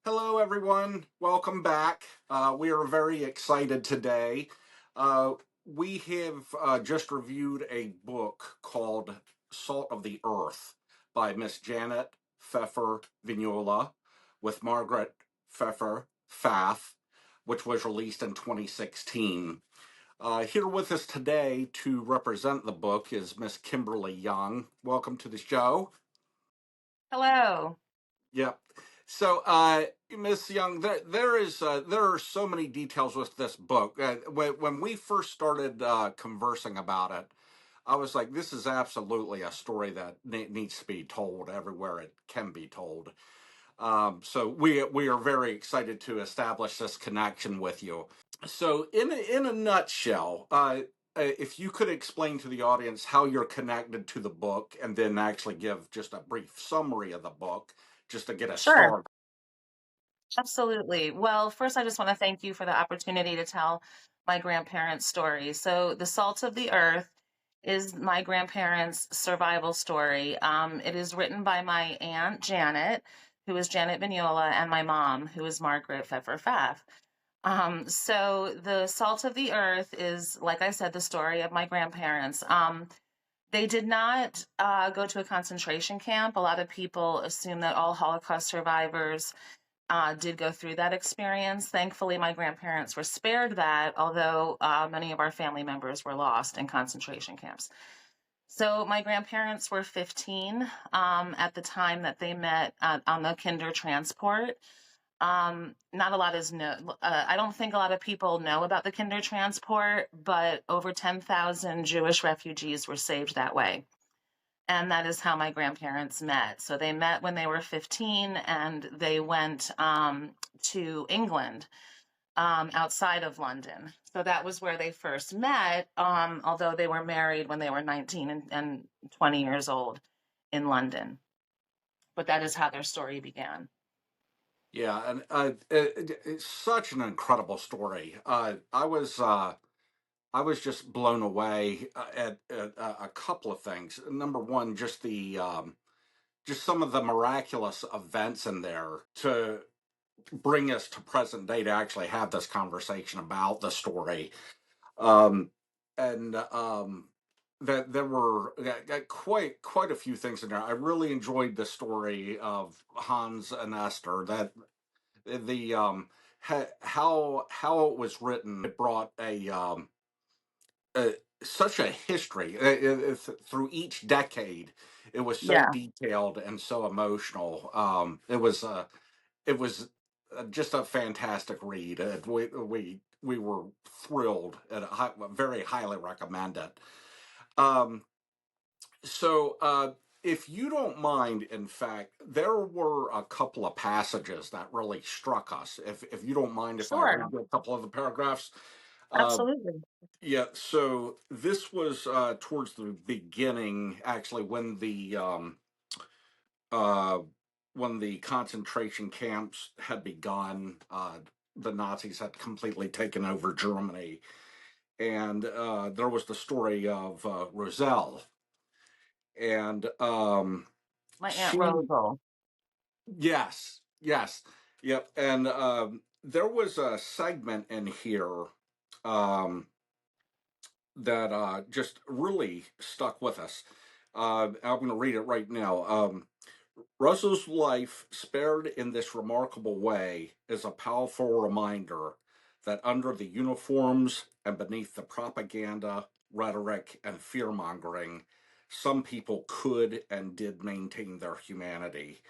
Hello, everyone. Welcome back. We are very excited today. Uh, we have just reviewed a book called Salt of the Earth by Miss Janet Pfeffer Vignola with Margaret Pfeffer Pfaff, which was released in 2016. Here with us today to represent the book is Miss Kimberly Young. Welcome to the show. Hello. Yep. So, Miss Young, there are so many details with this book. When we first started conversing about it, I was like, "This is absolutely a story that needs to be told everywhere it can be told." So we are very excited to establish this connection with you. So, in a nutshell, if you could explain to the audience how you're connected to the book, and then actually give just a brief summary of the book, just to get us Sure. started. Absolutely. Well, first, I just want to thank you for the opportunity to tell my grandparents' story. So, The Salt of the Earth is my grandparents' survival story. It is written by my aunt Janet, who is Janet Vignola, and my mom, who is Margaret Pfeffer Pfaff. So, The Salt of the Earth is, like I said, the story of my grandparents. They did not go to a concentration camp. A lot of people assume that all Holocaust survivors did go through that experience. Thankfully, my grandparents were spared that, although many of our family members were lost in concentration camps. So, my grandparents were 15 at the time that they met on the Kinder transport. Not a lot is I don't think a lot of people know about the Kinder transport, but over 10,000 Jewish refugees were saved that way. And that is how my grandparents met. So they met when they were 15 and they went to England outside of London. So that was where they first met, although they were married when they were 19 and 20 years old in London. But that is how their story began. Yeah, and it's such an incredible story. I was just blown away at a couple of things. Number one, just some of the miraculous events in there to bring us to present day to actually have this conversation about the story. Um, and that there were quite a few things in there. I really enjoyed the story of Hans and Esther. That the how it was written, it brought uh, such a history through each decade. It was so Yeah. detailed and so emotional. It was just a fantastic read. We were thrilled and very highly recommend it. Um, so, if you don't mind, in fact, there were a couple of passages that really struck us. If you don't mind, if I read Sure. a couple of the paragraphs. Uh, Absolutely. yeah, so this was towards the beginning, actually, uh, when the concentration camps had begun. The Nazis had completely taken over Germany, and there was the story of Roselle, and My Aunt she, Rosal. yes, yes, yep, and there was a segment in here. Um, that just really stuck with us. I'm going to read it right now. Russell's life, spared in this remarkable way, is a powerful reminder that under the uniforms and beneath the propaganda, rhetoric, and fear mongering, some people could and did maintain their humanity.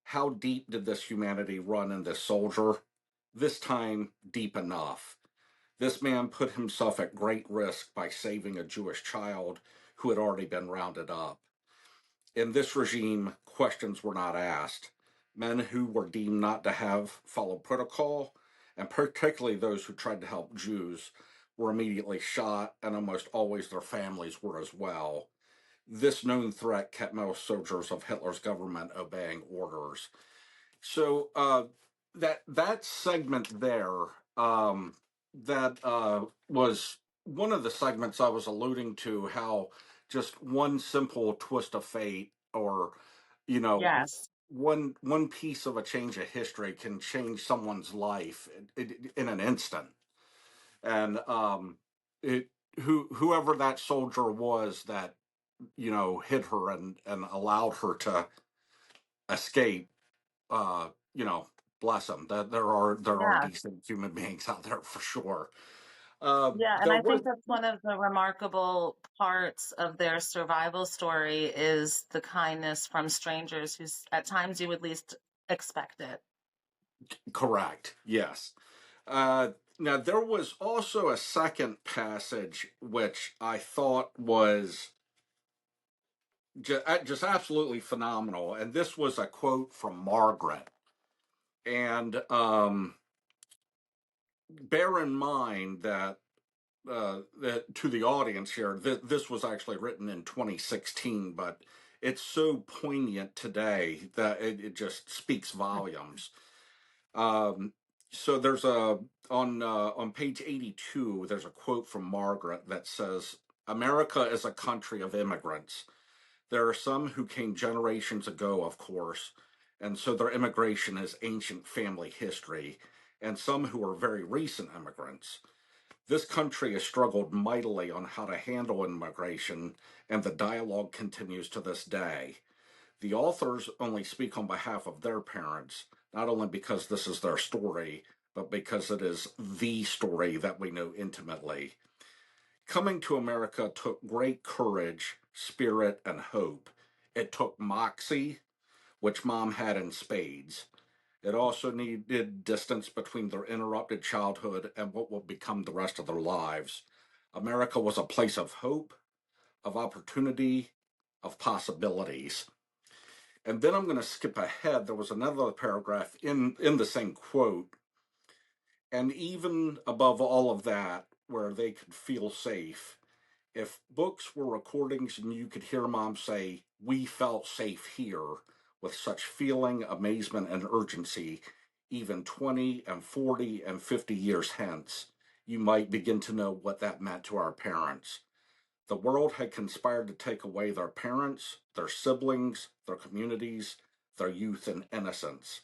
How deep did this humanity run in this soldier? This time, deep enough. This man put himself at great risk by saving a Jewish child who had already been rounded up. In this regime, questions were not asked. Men who were deemed not to have followed protocol, and particularly those who tried to help Jews, were immediately shot, and almost always their families were as well. This known threat kept most soldiers of Hitler's government obeying orders. So that segment there, that was one of the segments I was alluding to. How just one simple twist of fate, or you know, Yes. one piece of a change of history can change someone's life in an instant. And it whoever that soldier was that hit her and allowed her to escape, uh, you know, bless them. That there are Yeah. decent human beings out there for sure. Yeah, and There I was think that's one of the remarkable parts of their survival story is the kindness from strangers who's at times you would least expect it. correct, yes. Uh, Now there was also a second passage which I thought was just absolutely phenomenal, and this was a quote from Margaret. And bear in mind that to the audience here, this was actually written in 2016, but it's so poignant today that it just speaks volumes. Um, so there's a on page 82, there's a quote from Margaret that says, "America is a country of immigrants. There are some who came generations ago, of course, and so their immigration is ancient family history, and some who are very recent immigrants. This country has struggled mightily on how to handle immigration, and the dialogue continues to this day. The authors only speak on behalf of their parents, not only because this is their story, but because it is the story that we know intimately. Coming to America took great courage, spirit, and hope. It took moxie, which mom had in spades. It also needed distance between their interrupted childhood and what will become the rest of their lives. America was a place of hope, of opportunity, of possibilities." And then I'm going to skip ahead. There was another paragraph in the same quote, and even above all of that, where they could feel safe. If books were recordings and you could hear mom say, "We felt safe here," with such feeling, amazement, and urgency, even 20 and 40 and 50 years hence, you might begin to know what that meant to our parents. The world had conspired to take away their parents, their siblings, their communities, their youth and innocence.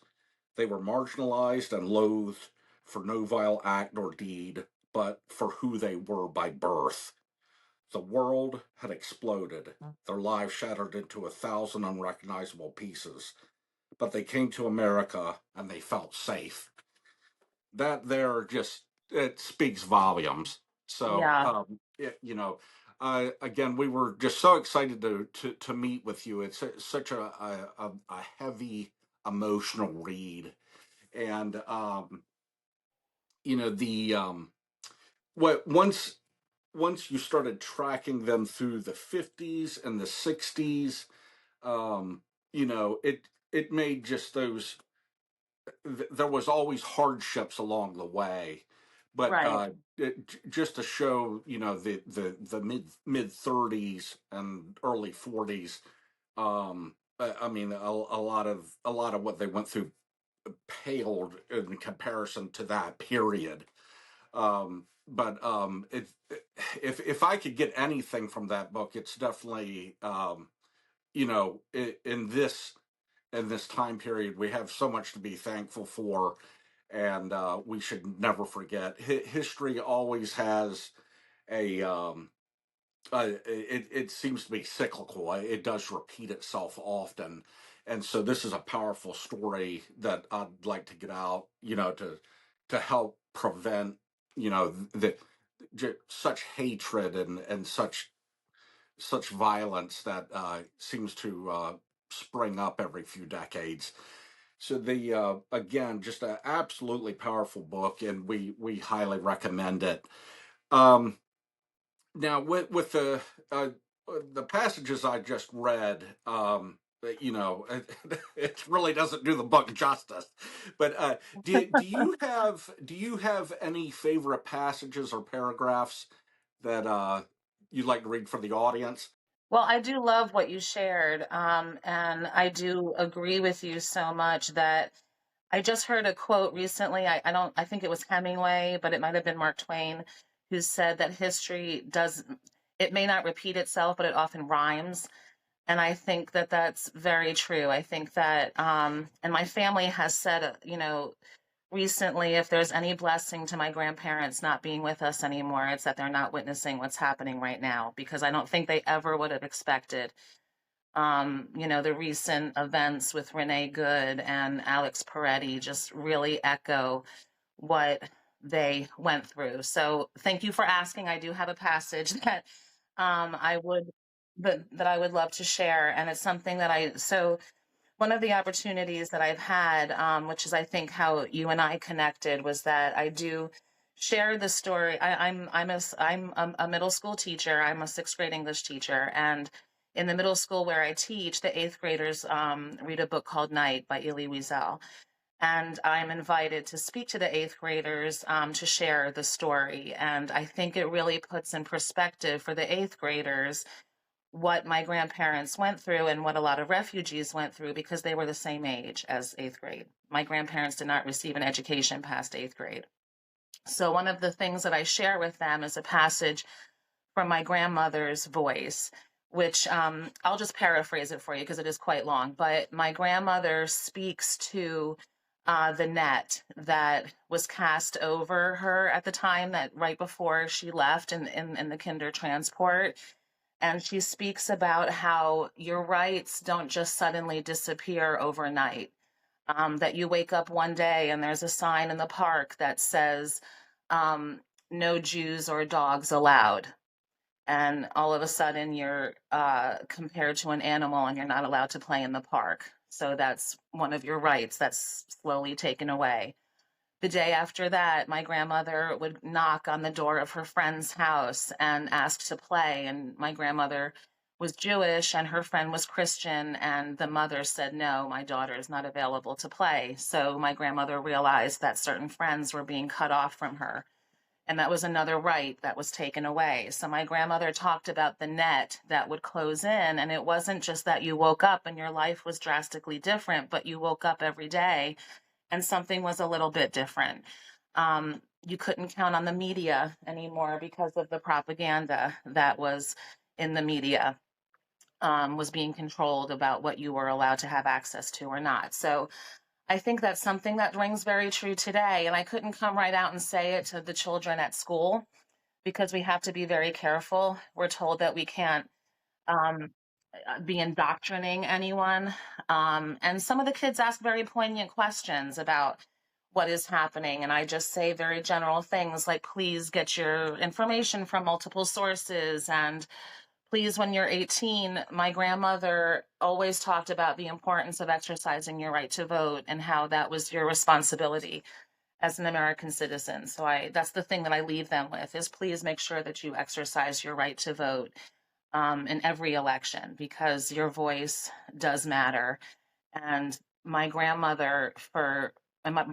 They were marginalized and loathed for no vile act or deed, but for who they were by birth. The world had exploded, their lives shattered into 1,000 unrecognizable pieces, but they came to America and they felt safe. That there just it speaks volumes. So, Yeah. again, we were just so excited to meet with you. It's such a heavy emotional read, and the what once you started tracking them through the 50s and the 60s, um, it made just those. There was always hardships along the way, but Right. just to show, the mid 30s and early 40s. I mean, a lot of what they went through paled in comparison to that period. But if I could get anything from that book, it's definitely, in this time period, we have so much to be thankful for, and we should never forget. History always has a it seems to be cyclical. It does repeat itself often, and so this is a powerful story that I'd like to get out, to help prevent, the such hatred and such violence that seems to spring up every few decades. So the again, just an absolutely powerful book, and we highly recommend it. Um, Now, with the passages I just read, it really doesn't do the book justice. But do you have any favorite passages or paragraphs that you'd like to read for the audience? Well, I do love what you shared. And I do agree with you so much that I just heard a quote recently. I think it was Hemingway, but it might have been Mark Twain, who said that history it may not repeat itself, but it often rhymes. And I think that that's very true. I think that, and my family has said, recently, if there's any blessing to my grandparents not being with us anymore, it's that they're not witnessing what's happening right now, because I don't think they ever would have expected, the recent events with Renee Good and Alex Peretti just really echo what they went through. So thank you for asking. I do have a passage that I would that I would love to share, and it's something that I so one of the opportunities that I've had, which is I think how you and I connected, was that I do share the story. I'm a middle school teacher. I'm a sixth grade English teacher, and in the middle school where I teach, the eighth graders read a book called Night by Elie Wiesel, and I'm invited to speak to the eighth graders to share the story. And I think it really puts in perspective for the eighth graders what my grandparents went through and what a lot of refugees went through, because they were the same age as eighth grade. My grandparents did not receive an education past eighth grade. So, one of the things that I share with them is a passage from my grandmother's voice, which I'll just paraphrase it for you because it is quite long. But my grandmother speaks to the net that was cast over her at the time, that right before she left in the kinder transport. And she speaks about how your rights don't just suddenly disappear overnight. That you wake up one day and there's a sign in the park that says, no Jews or dogs allowed. And all of a sudden you're compared to an animal and you're not allowed to play in the park. So that's one of your rights that's slowly taken away. The day after that, my grandmother would knock on the door of her friend's house and ask to play. And my grandmother was Jewish and her friend was Christian. And the mother said, no, my daughter is not available to play. So my grandmother realized that certain friends were being cut off from her. And that was another right that was taken away. So my grandmother talked about the net that would close in. And it wasn't just that you woke up and your life was drastically different, but you woke up every day and something was a little bit different. You couldn't count on the media anymore because of the propaganda that was in the media, was being controlled about what you were allowed to have access to or not. So I think that's something that rings very true today. And I couldn't come right out and say it to the children at school because we have to be very careful. We're told that we can't um, be indoctrinating anyone. And some of the kids ask very poignant questions about what is happening. And I just say very general things like, please get your information from multiple sources. And please, when you're 18, my grandmother always talked about the importance of exercising your right to vote and how that was your responsibility as an American citizen. So that's the thing that I leave them with is please make sure that you exercise your right to vote in every election because your voice does matter. And my grandmother,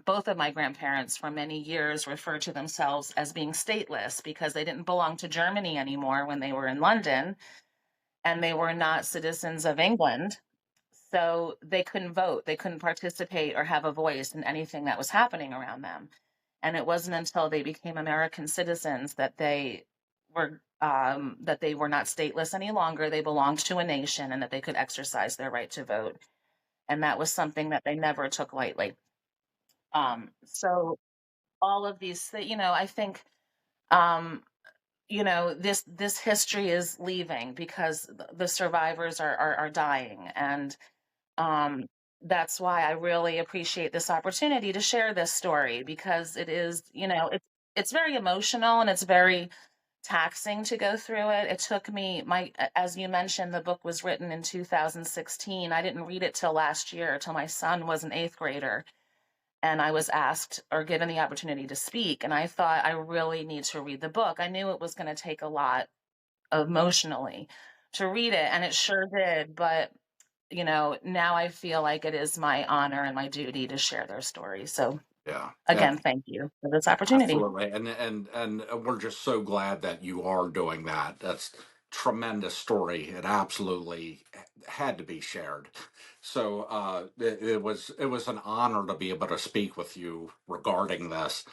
both of my grandparents, for many years referred to themselves as being stateless because they didn't belong to Germany anymore when they were in London, and they were not citizens of England. So they couldn't vote, they couldn't participate or have a voice in anything that was happening around them. And it wasn't until they became American citizens that they were not stateless any longer. They belonged to a nation and that they could exercise their right to vote. And that was something that they never took lightly. So all of these, I think, um, this history is leaving because the survivors are dying, and um, that's why I really appreciate this opportunity to share this story because it is, it's very emotional and it's very taxing to go through it. It took me as you mentioned, the book was written in 2016. I didn't read it till last year, till my son was an eighth grader. And I was asked or given the opportunity to speak. And I thought, I really need to read the book. I knew it was going to take a lot emotionally to read it, and it sure did. But, now I feel like it is my honor and my duty to share their story. So, Yeah. again, thank you for this opportunity. Absolutely, and we're just so glad that you are doing that. That's tremendous story. It absolutely had to be shared. So it was an honor to be able to speak with you regarding this.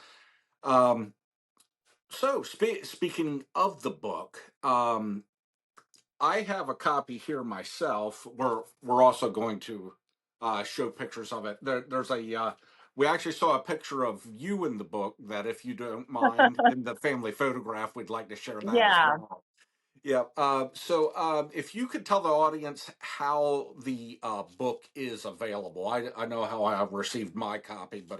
So speaking of the book, I have a copy here myself. We're also going to show pictures of it. There's a we actually saw a picture of you in the book that, if you don't mind, in the family photograph, we'd like to share that as Yeah, well. Yeah. If you could tell the audience how the book is available, I know how I have received my copy, but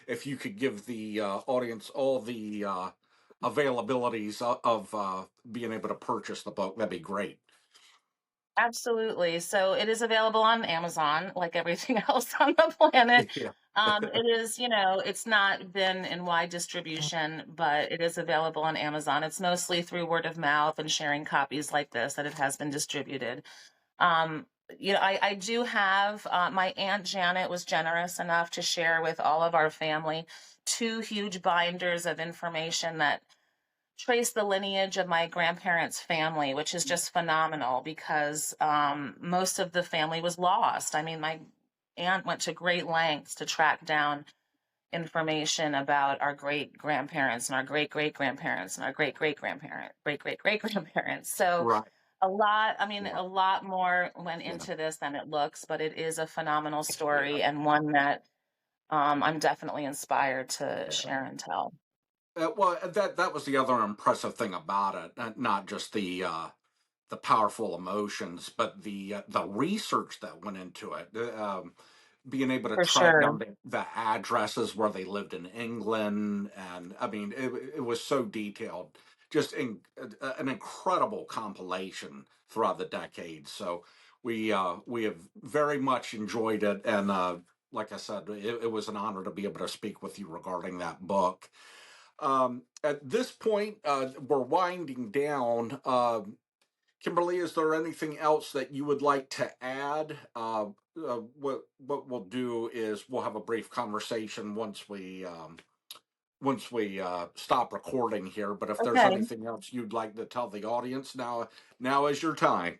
if you could give the audience all the availabilities of being able to purchase the book, that'd be great. absolutely. So it is available on Amazon, like everything else on the planet. Yeah. It is, it's not been in wide distribution, but it is available on Amazon. It's mostly through word of mouth and sharing copies like this that it has been distributed. Um, I do have, my Aunt Janet was generous enough to share with all of our family two huge binders of information that trace the lineage of my grandparents' family, which is just phenomenal because most of the family was lost. I mean, my aunt went to great lengths to track down information about our great grandparents and our great great grandparents and our great great grandparent, great great great grandparents. So Right. a lot more went Yeah. into this than it looks, but it is a phenomenal story and one that I'm definitely inspired to Yeah. share and tell. That was the other impressive thing about it, not just the powerful emotions, but the research that went into it. Being able to For track sure. down the addresses where they lived in England, and I mean, it was so detailed, just an incredible compilation throughout the decades. So we have very much enjoyed it, and like I said, it was an honor to be able to speak with you regarding that book. At this point, we're winding down. Kimberly, is there anything else that you would like to add? What we'll do is we'll have a brief conversation once we stop recording here. But if there's Okay. anything else you'd like to tell the audience, now is your time.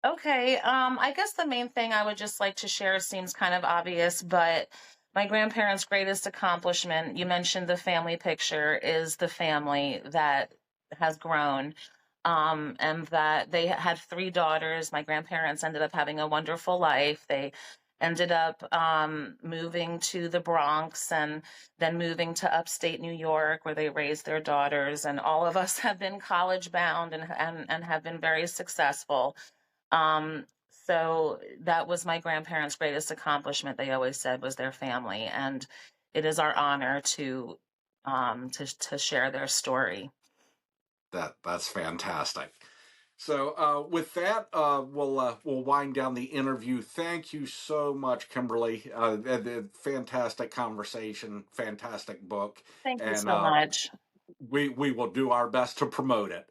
Okay. I guess the main thing I would just like to share seems kind of obvious, but my grandparents' greatest accomplishment, you mentioned the family picture, is the family that has grown. And that they had three daughters. My grandparents ended up having a wonderful life. They ended up moving to the Bronx and then moving to upstate New York, where they raised their daughters. And all of us have been college bound and have been very successful. Um, so that was my grandparents' greatest accomplishment. They always said was their family, and it is our honor to share their story. That's fantastic. So with that, we'll wind down the interview. Thank you so much, Kimberly. Fantastic conversation, fantastic book, Thank you and so much. we will do our best to promote it.